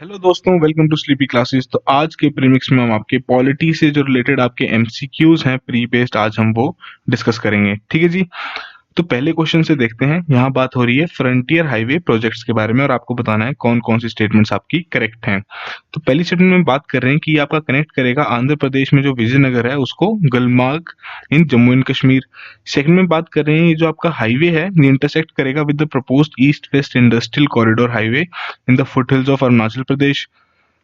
Hello दोस्तों, welcome to sleepy classes. तो आज के प्रीमिक्स में हम आपके पॉलिटी से जो रिलेटेड आपके एमसीक्यूज हैं प्री बेस्ड, आज हम वो डिस्कस करेंगे। ठीक है जी। तो पहले क्वेश्चन से देखते हैं। यहाँ बात हो रही है फ्रंटियर हाईवे प्रोजेक्ट्स के बारे में और आपको बताना है कौन कौन सी स्टेटमेंट्स आपकी करेक्ट हैं। तो पहली स्टेटमेंट में बात कर रहे हैं कि ये आपका कनेक्ट करेगा आंध्र प्रदेश में जो विजयनगर है उसको गुलमार्ग इन जम्मू एंड कश्मीर। सेकंड में बात कर रहे हैं ये जो आपका हाईवे है ये इंटरसेक्ट करेगा with the proposed east west industrial corridor highway in the foothills of Arunachal Pradesh.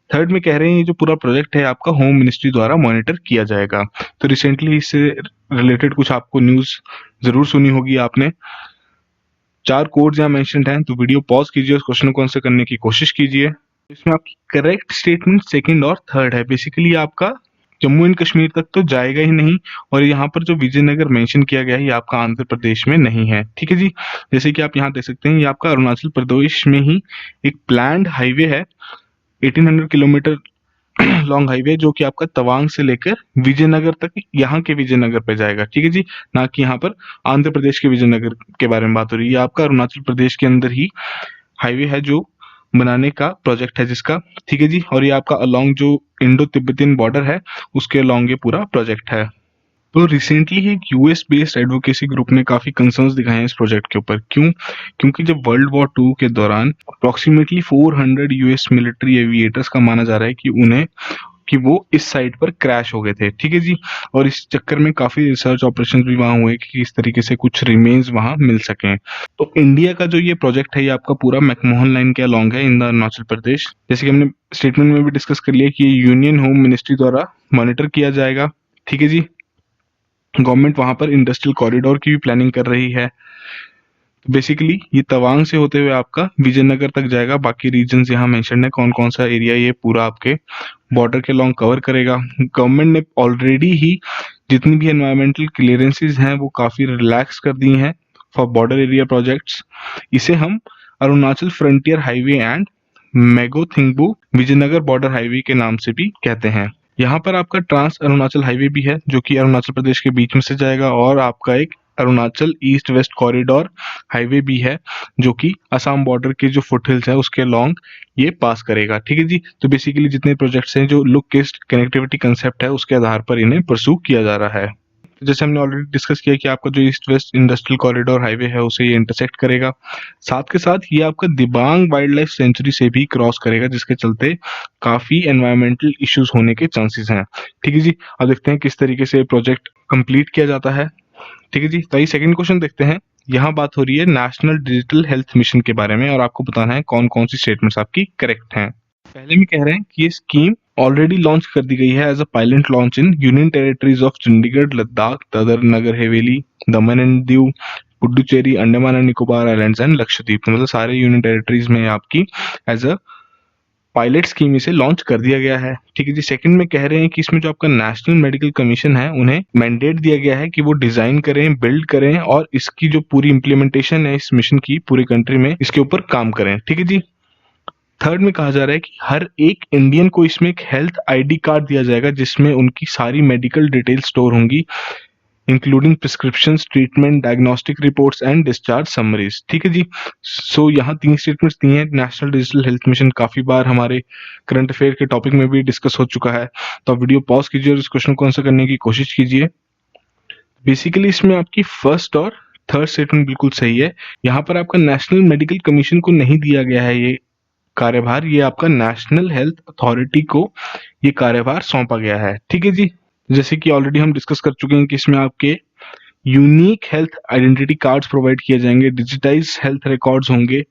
Third में कह रहे हैं ये जो पूरा प्रोजेक्ट है आपका होम मिनिस्ट्री द्वारा मॉनिटर किया जाएगा। तो रिसेंटली इससे रिलेटेड कुछ आपको न्यूज जरूर सुनी होगी आपने। 4 कोड्स यहाँ मेंशन्ड हैं, तो वीडियो पॉज कीजिए, उस क्वेश्चन को आंसर करने की कोशिश कीजिए। इसमें आपकी करेक्ट स्टेटमेंट सेकंड और थर्ड है। बेसिकली आपका जम्मू एंड कश्मीर तक तो जाएगा ही नहीं, और यहाँ पर जो विजयनगर मेंशन किया गया है ये आपका आंध्र प्रदेश में नहीं है। ठीक है जी। जैसे कि आप यहाँ देख सकते हैं ये आपका अरुणाचल प्रदेश में ही एक प्लान्ड हाईवे है, 1800 किलोमीटर लॉन्ग हाईवे, जो कि आपका तवांग से लेकर विजयनगर तक, यहाँ के विजयनगर पे जाएगा। ठीक है जी। ना कि यहाँ पर आंध्र प्रदेश के विजयनगर के बारे में बात हो रही है। ये आपका अरुणाचल प्रदेश के अंदर ही हाईवे है जो बनाने का प्रोजेक्ट है जिसका। ठीक है जी। और ये आपका अलोंग जो इंडो तिब्बतियन बॉर्डर है उसके अलोंग ये पूरा प्रोजेक्ट है। तो रिसेंटली एक यूएस बेस्ड एडवोकेसी ग्रुप ने काफी कंसर्न्स दिखाए हैं इस प्रोजेक्ट के ऊपर। क्यों? क्योंकि जब वर्ल्ड वॉर 2 के दौरान अप्रोक्सीमेटली 400 यूएस मिलिट्री एविएटर्स का माना जा रहा है कि वो इस साइट पर क्रैश हो गए थे। ठीक है जी। और इस चक्कर में काफी रिसर्च ऑपरेशन भी वहां हुए कि किस तरीके से कुछ रिमेन्स वहां मिल सकें। तो इंडिया का जो ये प्रोजेक्ट है ये आपका पूरा मैकमोहन लाइन के अलोंग है इन द अरुणाचल प्रदेश। जैसे कि हमने स्टेटमेंट में भी डिस्कस कर लिया कि ये यूनियन होम मिनिस्ट्री द्वारा मॉनिटर किया जाएगा। ठीक है जी। गवर्नमेंट वहां पर इंडस्ट्रियल कॉरिडोर की भी प्लानिंग कर रही है। बेसिकली ये तवांग से होते हुए आपका विजयनगर तक जाएगा। बाकी रीजन्स यहाँ मेंशन है कौन कौन सा एरिया ये पूरा आपके बॉर्डर के लॉन्ग कवर करेगा। गवर्नमेंट ने ऑलरेडी ही जितनी भी एनवायरमेंटल क्लियरेंसेज हैं वो काफी रिलैक्स कर दी हैं फॉर बॉर्डर एरिया प्रोजेक्ट्स। इसे हम Arunachal frontier highway and Mago Thingbu Vijaynagar border highway के नाम से भी कहते हैं। यहाँ पर आपका ट्रांस अरुणाचल हाईवे भी है जो कि अरुणाचल प्रदेश के बीच में से जाएगा, और आपका एक Arunachal east west corridor highway भी है जो कि असम बॉर्डर के जो फुटहिल्स है उसके लॉन्ग ये पास करेगा। ठीक है जी। तो बेसिकली जितने प्रोजेक्ट्स हैं जो लुक ईस्ट कनेक्टिविटी कंसेप्ट है उसके आधार पर इन्हें परस्यू किया जा रहा है। जैसे हमने ऑलरेडी डिस्कस किया कि आपका जो east west industrial corridor highway है उसे ये इंटरसेक्ट करेगा। साथ के साथ ये आपका दिबांग वाइल्ड लाइफ सेंचुरी से भी क्रॉस करेगा, जिसके चलते काफी एनवायरमेंटल इश्यूज होने के चांसेस हैं। ठीक है जी। अब देखते हैं किस तरीके से प्रोजेक्ट कंप्लीट किया जाता है। ठीक है जी। तो ये सेकंड क्वेश्चन देखते हैं। यहाँ बात हो रही है नेशनल डिजिटल हेल्थ मिशन के बारे में, और आपको बताना है कौन कौन सी स्टेटमेंट्स आपकी करेक्ट हैं। पहले में कह रहे हैं कि ये स्कीम ऑलरेडी लॉन्च कर दी गई है as a pilot launch in union territories of Chandigarh, Ladakh, Dadra Nagar Haveli, Daman and Diu, Puducherry, Andaman and Nicobar islands and Lakshadweep. मतलब सारे यूनियन टेरिटरीज में आपकी एज अ पायलट स्कीम इसे लॉन्च कर दिया गया है। ठीक है जी। सेकंड में कह रहे हैं कि इसमें जो आपका नेशनल मेडिकल कमीशन है उन्हें मैंडेट दिया गया है कि वो डिजाइन करें, बिल्ड करें, और इसकी जो पूरी इंप्लीमेंटेशन है इस मिशन की पूरी कंट्री में इसके ऊपर काम करें। ठीक है जी। थर्ड में कहा जा रहा है कि हर एक इंडियन को इसमें एक हेल्थ आईडी कार्ड दिया जाएगा जिसमें उनकी सारी मेडिकल डिटेल स्टोर होंगी, including prescription, treatment, diagnostic reports and discharge summaries. ठीक है जी। सो यहाँ 3 स्टेटमेंट्स दी हैं। नेशनल डिजिटल हेल्थ मिशन काफी बार हमारे करंट अफेयर के टॉपिक में भी डिस्कस हो चुका है, तो आप वीडियो पॉज कीजिए और इस क्वेश्चन को आंसर करने की कोशिश कीजिए। बेसिकली इसमें आपकी फर्स्ट और थर्ड स्टेटमेंट बिल्कुल सही है। यहाँ पर आपका नेशनल मेडिकल कमीशन को नहीं दिया गया है ये कार्यभार, ये आपका नेशनल हेल्थ अथॉरिटी को ये कार्यभार सौंपा गया है। ठीक है जी। जैसे कि ऑलरेडी हम डिस्कस कर चुके हैं कि इसमें आपके unique health identity cards provide किए जाएंगे, डिजिटाइज हेल्थ रिकॉर्ड्स होंगे।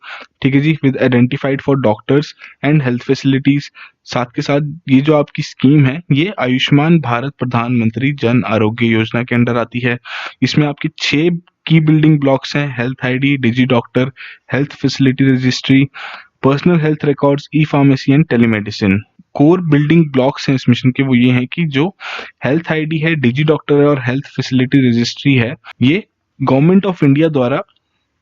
ठीक है जी। With identified for doctors and health facilities. साथ के साथ ये जो आपकी स्कीम है ये आयुष्मान भारत प्रधानमंत्री जन आरोग्य योजना के अंडर आती है। इसमें आपकी 6 की बिल्डिंग ब्लॉक्स हैं: health ID, digi doctor, health facility registry, personal health records, e pharmacy and telemedicine. Core building blocks हैं इस मिशन के, वो ये हैं कि जो हेल्थ आईडी है, डिजी डॉक्टर है और हेल्थ फैसिलिटी रजिस्ट्री है, ये गवर्नमेंट ऑफ इंडिया द्वारा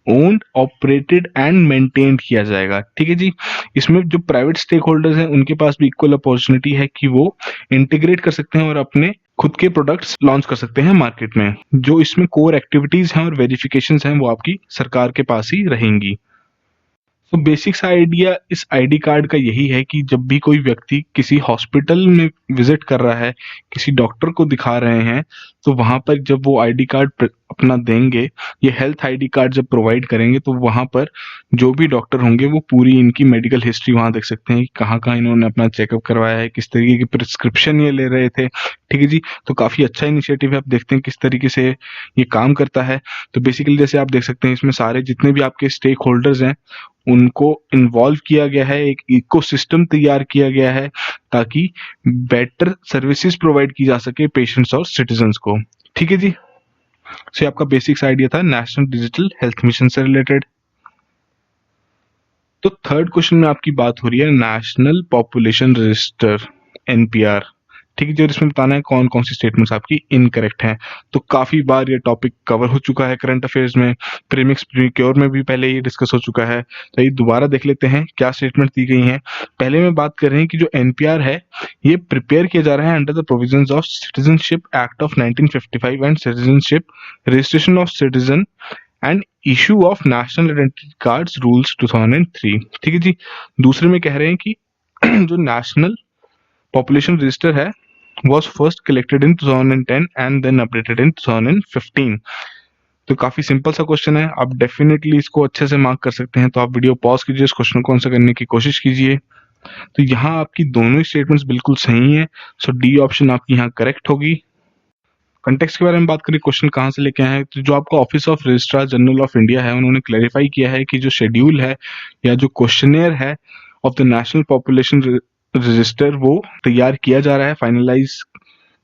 ओन्ड, ऑपरेटेड एंड मेंटेन्ड किया जाएगा। ठीक है जी। इसमें जो प्राइवेट स्टेक होल्डर्स हैं उनके पास भी इक्वल अपॉर्चुनिटी है कि वो इंटीग्रेट कर सकते हैं और अपने खुद के प्रोडक्ट्स लॉन्च कर सकते हैं मार्केट में। जो इसमें कोर एक्टिविटीज हैं और वेरिफिकेशंस हैं वो आपकी सरकार के पास ही रहेंगी। तो बेसिक सा आइडिया इस आईडी कार्ड का यही है कि जब भी कोई व्यक्ति किसी हॉस्पिटल में विजिट कर रहा है, किसी डॉक्टर को दिखा रहे हैं, तो वहां पर जब वो आईडी कार्ड अपना देंगे, ये हेल्थ आईडी कार्ड जब प्रोवाइड करेंगे, तो वहां पर जो भी डॉक्टर होंगे वो पूरी इनकी मेडिकल हिस्ट्री वहां देख सकते हैं कि कहाँ कहाँ इन्होंने अपना चेकअप करवाया है, किस तरीके की प्रिस्क्रिप्शन ये ले रहे थे। ठीक है जी, तो काफी अच्छा इनिशिएटिव है। आप देखते हैं किस तरीके से ये काम करता है। तो बेसिकली जैसे आप देख सकते हैं इसमें सारे जितने भी आपके स्टेक होल्डर्स हैं उनको इन्वॉल्व किया गया है, एक इकोसिस्टम तैयार किया गया है ताकि बेटर सर्विसेज प्रोवाइड की जा सके पेशेंट्स और सिटीजन्स को। ठीक है जी, सो आपका बेसिक्स आइडिया था नेशनल डिजिटल हेल्थ मिशन से रिलेटेड। तो थर्ड क्वेश्चन में आपकी बात हो रही है नेशनल पॉपुलेशन रजिस्टर, एनपीआर। ठीक है जी, और इसमें बताना है कौन कौन सी स्टेटमेंट्स आपकी इनकरेक्ट हैं। तो काफी बार ये टॉपिक कवर हो चुका है करंट अफेयर्स में, प्रीमिक्स प्रीक्योर में भी पहले ये डिस्कस हो चुका है। तो ये दोबारा देख लेते हैं क्या स्टेटमेंट दी गई हैं। पहले में बात कर रहे हैं कि जो एनपीआर है ये प्रिपेयर किया जा रहा है under the provisions of citizenship act of 1955 and citizenship registration of citizen and issue of national identity cards rules 2003। ठीक है जी, दूसरे में कह रहे हैं कि जो नेशनल पॉपुलेशन रजिस्टर है was first collected in 2010 and then updated in 2015। तो काफी सिंपल सा क्वेश्चन है, आप डेफिनेटली इसको अच्छे से मार्क कर सकते हैं। तो आप वीडियो पॉज कीजिए, इस क्वेश्चन को आंसर करने की कोशिश कीजिए। तो यहाँ आपकी दोनों ही स्टेटमेंट्स बिल्कुल सही हैं, सो डी ऑप्शन आपकी यहाँ करेक्ट होगी। कंटेक्स्ट के बारे में बात करें, क्वेश्चन कहाँ से लेके आए हैं, तो जो आपका office of registrar general of India है उन्होंने क्लैरिफाई किया है कि जो शेड्यूल है या जो क्वेश्चनेयर है of the national population register वो तैयार किया जा रहा है, फाइनलाइज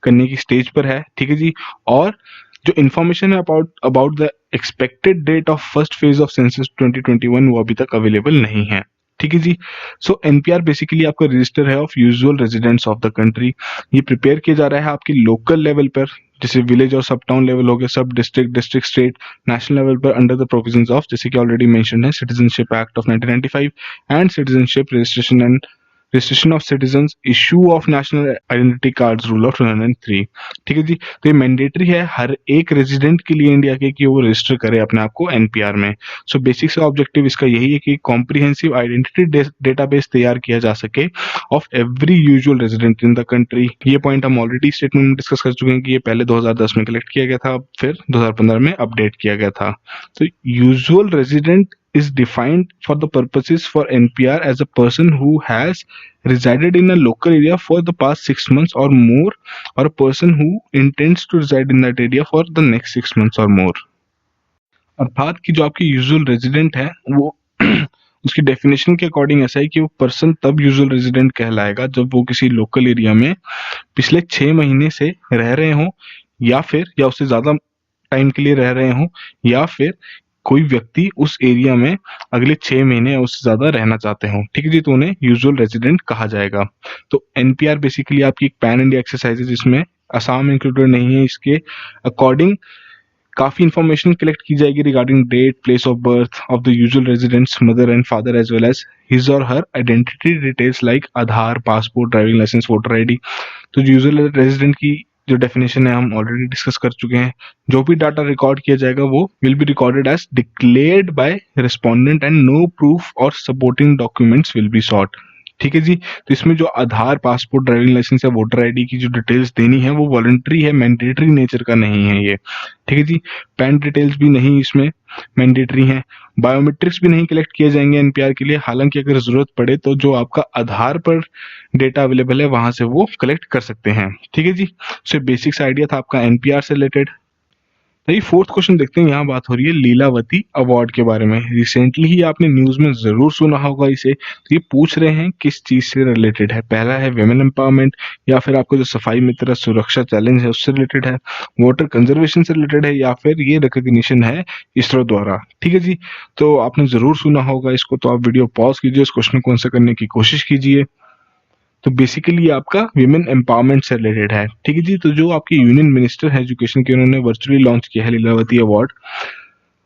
करने की स्टेज पर है। ठीक है जी, और जो इन्फॉर्मेशन है about the expected date of first phase of census 2021 वो अभी तक अवेलेबल नहीं है। ठीक है जी, सो एनपीआर बेसिकली आपका रजिस्टर है of usual residents of the country. ये प्रिपेयर किया जा रहा है आपके लोकल लेवल पर, जैसे विलेज और सब टाउन लेवल हो गया, सब district, district state, national level पर अंडर द प्रोविजंस ऑफ, जैसे कि ऑलरेडी मेंशन है, citizenship act of 1995 and citizenship registration of citizens, issue of national identity cards rule of 2003। ठीक है जी, तो ये मैंडेटरी है हर एक रेजिडेंट के लिए इंडिया के कि वो रजिस्टर करे अपने आप को एनपीआर में। सो बेसिक सा ऑब्जेक्टिव इसका यही है कि कॉम्प्रिहेंसिव आइडेंटिटी डेटाबेस तैयार किया जा सके of every usual resident in the country. ये पॉइंट हम ऑलरेडी स्टेटमेंट में डिस्कस कर चुके हैं कि ये पहले 2010 में कलेक्ट किया गया था, फिर 2015 में अपडेट किया गया था। तो usual resident is defined for the purposes for NPR as a person who has resided in a local area for the past 6 months or more, or a person who intends to reside in that area for the next 6 months or more। अर्थात कि जो आपकी usual resident है वो उसकी definition के according ऐसा है कि वो पर्सन तब यूजुअल रेजिडेंट कहलाएगा जब वो किसी लोकल एरिया में पिछले 6 महीने से रह रहे हों, या फिर या उससे ज्यादा टाइम के लिए रह रहे हों, या फिर कोई व्यक्ति उस एरिया में अगले 6 महीने या उससे ज्यादा रहना चाहते हो। ठीक है जी, तो उन्हें यूजुअल रेजिडेंट कहा जाएगा। तो एनपीआर बेसिकली आपकी एक पैन इंडिया एक्सरसाइज है जिसमें असम इंक्लूडेड नहीं है। इसके अकॉर्डिंग काफी इंफॉर्मेशन कलेक्ट की जाएगी regarding date, place of birth of the usual residents, mother and father, as well as his और her identity details like Aadhaar, passport, driving licence, voter ID. तो यूजुअल रेजिडेंट की जो डेफिनेशन है हम already discuss कर चुके हैं। जो भी डाटा रिकॉर्ड किया जाएगा वो will be recorded as declared by respondent and no proof और supporting documents will be sought. ठीक है जी, तो इसमें जो आधार, पासपोर्ट, ड्राइविंग लाइसेंस या वोटर आईडी की जो डिटेल्स देनी है वो वॉलंटरी है, मैंडेटरी नेचर का नहीं है ये। ठीक है जी, पैन डिटेल्स भी नहीं इसमें मैंडेटरी हैं। बायोमेट्रिक्स भी नहीं कलेक्ट किए जाएंगे एनपीआर के लिए, हालांकि अगर जरूरत पड़े तो जो आपका आधार पर डेटा अवेलेबल है वहां से वो कलेक्ट कर सकते हैं। ठीक है जी, सो बेसिक्स आइडिया था आपका एनपीआर से रिलेटेड। तो फोर्थ क्वेश्चन देखते हैं, यहाँ बात हो रही है लीलावती अवार्ड के बारे में। रिसेंटली ही आपने न्यूज में जरूर सुना होगा इसे। तो ये पूछ रहे हैं किस चीज से रिलेटेड है। पहला है विमेन एम्पावरमेंट, या फिर आपको जो सफाई मित्र सुरक्षा चैलेंज है उससे रिलेटेड है, वाटर कंजर्वेशन से रिलेटेड है, या फिर ये रिकॉग्निशन है इसरो द्वारा। ठीक है जी, तो आपने जरूर सुना होगा इसको। तो आप वीडियो पॉज कीजिए, इस क्वेश्चन को आंसर करने की कोशिश कीजिए। तो बेसिकली आपका विमेन एम्पावरमेंट से रिलेटेड है। ठीक है जी, तो जो आपके यूनियन मिनिस्टर है एजुकेशन के, उन्होंने वर्चुअली लॉन्च किया है लीलावती अवार्ड।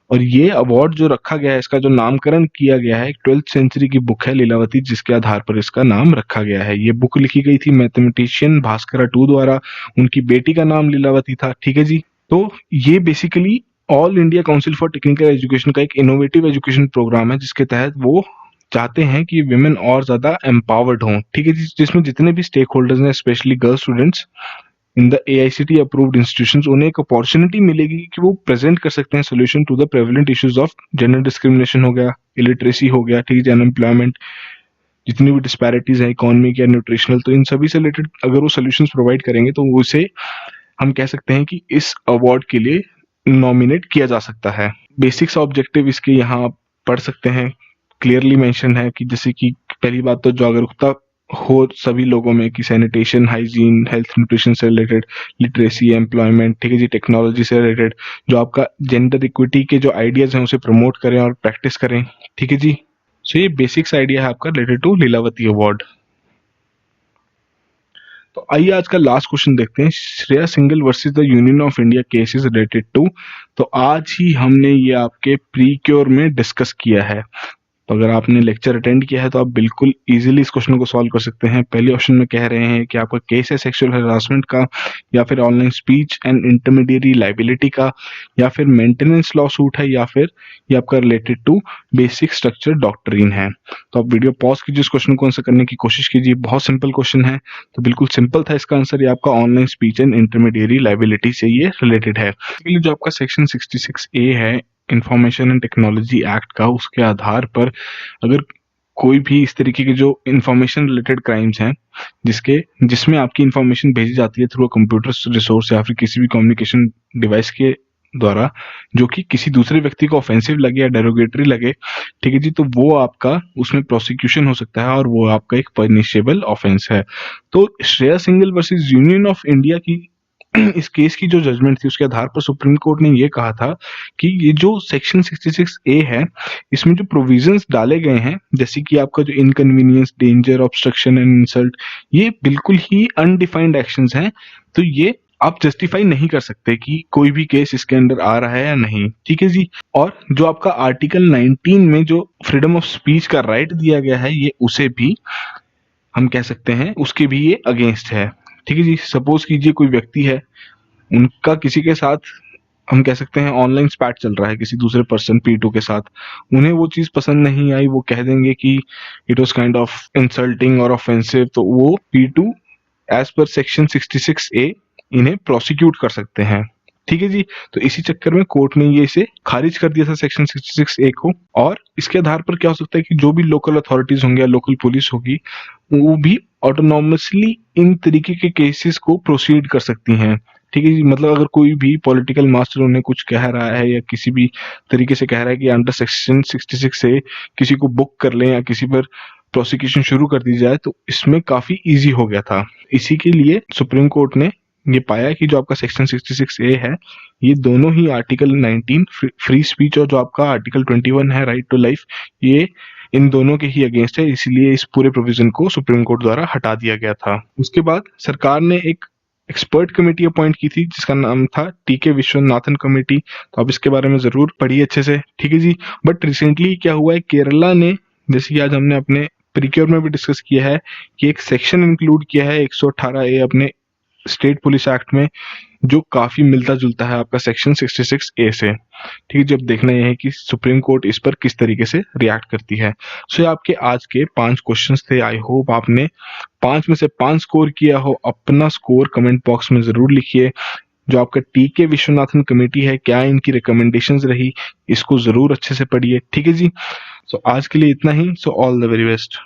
और ये अवार्ड जो रखा गया है, इसका जो नामकरण किया गया है, एक 12th सेंचुरी की बुक है लीलावती, जिसके आधार पर इसका नाम रखा गया है। ये बुक लिखी गई थी मैथमेटिशियन भास्कर टू द्वारा, उनकी बेटी का नाम लीलावती था। ठीक है जी, तो ये basically all India council for technical education का एक इनोवेटिव एजुकेशन प्रोग्राम है जिसके तहत वो चाहते हैं कि विमेन और ज़्यादा एम्पावर्ड हों, ठीक है जी, जिसमें जितने भी स्टेक होल्डर्स हैं, specially girl students in the AICTE approved institutions, उन्हें एक अपॉर्चुनिटी मिलेगी कि वो प्रेजेंट कर सकते हैं solution to the prevalent issues of gender discrimination हो गया, इलिटरेसी हो गया, ठीक है, अनएम्प्लॉयमेंट, जितनी भी डिस्पैरिटीज है इकोनॉमिक या न्यूट्रिशनल, तो इन सभी से रिलेटेड अगर वो सोल्यूशंस प्रोवाइड करेंगे तो उसे हम कह सकते हैं कि इस अवार्ड के लिए नॉमिनेट किया जा सकता है। बेसिक्स ऑब्जेक्टिव इसके यहाँ आप पढ़ सकते हैं, क्लियरली मेंशन है कि जैसे कि पहली बात तो जागरूकता हो सभी लोगों में कि सैनिटेशन, हाइजीन, हेल्थ, न्यूट्रिशन से रिलेटेड, लिटरेसी, एम्प्लॉयमेंट, ठीक है जी, टेक्नोलॉजी से रिलेटेड जो आपका जेंडर इक्विटी के जो आइडियाज हैं उसे प्रमोट करें और प्रैक्टिस करें, ठीक है जी। सो ये बेसिक्स आइडिया है आपका रिलेटेड टू लीलावती अवार्ड। तो आइए आज का लास्ट क्वेश्चन देखते हैं, Shreya Singhal versus the union of India case is related to. तो आज ही हमने ये आपके प्री क्योर में डिस्कस किया है, तो अगर आपने लेक्चर अटेंड किया है तो आप बिल्कुल इजीली इस क्वेश्चन को सॉल्व कर सकते हैं। पहले ऑप्शन में कह रहे हैं कि आपका केस है सेक्सुअल हरासमेंट का, या फिर online speech and intermediary liability का, या फिर मेंटेनेंस लॉ सूट है, या फिर ये आपका related to basic structure doctrine है। तो आप वीडियो पॉज कीजिए, इस क्वेश्चन को आंसर करने की कोशिश कीजिए, बहुत सिंपल क्वेश्चन है। तो बिल्कुल सिंपल था इसका आंसर, ये आपका online speech and intermediary liability से ये रिलेटेड है। जो आपका सेक्शन 66A है इंफॉर्मेशन एंड टेक्नोलॉजी एक्ट का, उसके आधार पर अगर कोई भी इस तरीके के जो इंफॉर्मेशन रिलेटेड क्राइम्स हैं जिसमें आपकी इंफॉर्मेशन भेजी जाती है थ्रू कंप्यूटर रिसोर्स या फिर किसी भी कम्युनिकेशन डिवाइस के द्वारा, जो कि किसी दूसरे व्यक्ति को ऑफेंसिव लगे या डेरोगेटरी लगे, ठीक है जी, तो वो आपका उसमें प्रोसिक्यूशन हो सकता है और वो आपका एक पनिशेबल ऑफेंस है। तो Shreya Singhal versus union of India की इस केस की जो जजमेंट थी उसके आधार पर सुप्रीम कोर्ट ने ये कहा था कि ये जो सेक्शन 66A है, इसमें जो प्रोविजंस डाले गए हैं, जैसे कि आपका जो inconvenience, danger, obstruction and insult, ये बिल्कुल ही अनडिफाइंड एक्शंस हैं। तो ये आप जस्टिफाई नहीं कर सकते कि कोई भी केस इसके अंडर आ रहा है या नहीं, ठीक है जी। और जो आपका आर्टिकल 19 में जो फ्रीडम ऑफ स्पीच का राइट दिया गया है, ये उसे भी हम कह सकते हैं उसके भी ये अगेंस्ट है, ठीक है जी। सपोज कीजिए कोई व्यक्ति है, उनका किसी के साथ हम कह सकते हैं ऑनलाइन स्पैट चल रहा है किसी दूसरे पर्सन P2 के साथ, उन्हें वो चीज पसंद नहीं आई, वो कह देंगे कि it was kind of insulting और ऑफेंसिव, तो वो P2 as per section 66A इन्हें प्रोसिक्यूट कर सकते हैं, ठीक है जी। तो इसी चक्कर में कोर्ट ने ये इसे खारिज कर दिया था सेक्शन 66A को, और इसके आधार पर क्या हो सकता है कि जो भी लोकल अथॉरिटीज होंगे या लोकल पुलिस होगी, वो भी ऑटोनॉमसली इन तरीके के केसेस को प्रोसीड कर सकती हैं, ठीक है जी। मतलब अगर कोई भी पॉलिटिकल मास्टर उन्हें कुछ कह रहा है या किसी भी तरीके से कह रहा है कि अंडर सेक्शन 66 किसी को बुक कर लें या किसी पर प्रोसिक्यूशन शुरू कर दी जाए, तो इसमें काफी इजी हो गया था। इसी के लिए सुप्रीम कोर्ट ने ये पाया कि जो आपका सेक्शन 66A है, ये दोनों ही आर्टिकल 19 फ्री स्पीच और जो आपका आर्टिकल 21 है राइट टू लाइफ, ये इन दोनों के ही अगेंस्ट है, इसलिए इस पूरे प्रोविजन को सुप्रीम कोर्ट द्वारा हटा दिया गया था। उसके बाद सरकार ने एक एक्सपर्ट कमेटी अपॉइंट की थी जिसका नाम था TK विश्वनाथन कमेटी, तो आप इसके बारे में जरूर पढ़िए अच्छे से, ठीक है जी। बट रिसेंटली क्या हुआ है, केरला ने, जैसे कि आज हमने अपने प्रीक्योर में भी डिस्कस किया है कि एक सेक्शन इंक्लूड किया है 118A अपने स्टेट पुलिस एक्ट में, जो काफी मिलता जुलता है आपका सेक्शन 66A से, ठीक है। जब देखना यह है कि सुप्रीम कोर्ट इस पर किस तरीके से रिएक्ट करती है। सो आपके आज के 5 क्वेश्चंस थे, आई होप आपने 5 में से 5 स्कोर किया हो। अपना स्कोर कमेंट बॉक्स में जरूर लिखिए। जो आपका TK विश्वनाथन कमेटी है, क्या इनकी रिकमेंडेशंस रही, इसको जरूर अच्छे से पढ़िए, ठीक है जी। सो आज के लिए इतना ही। So all the very best.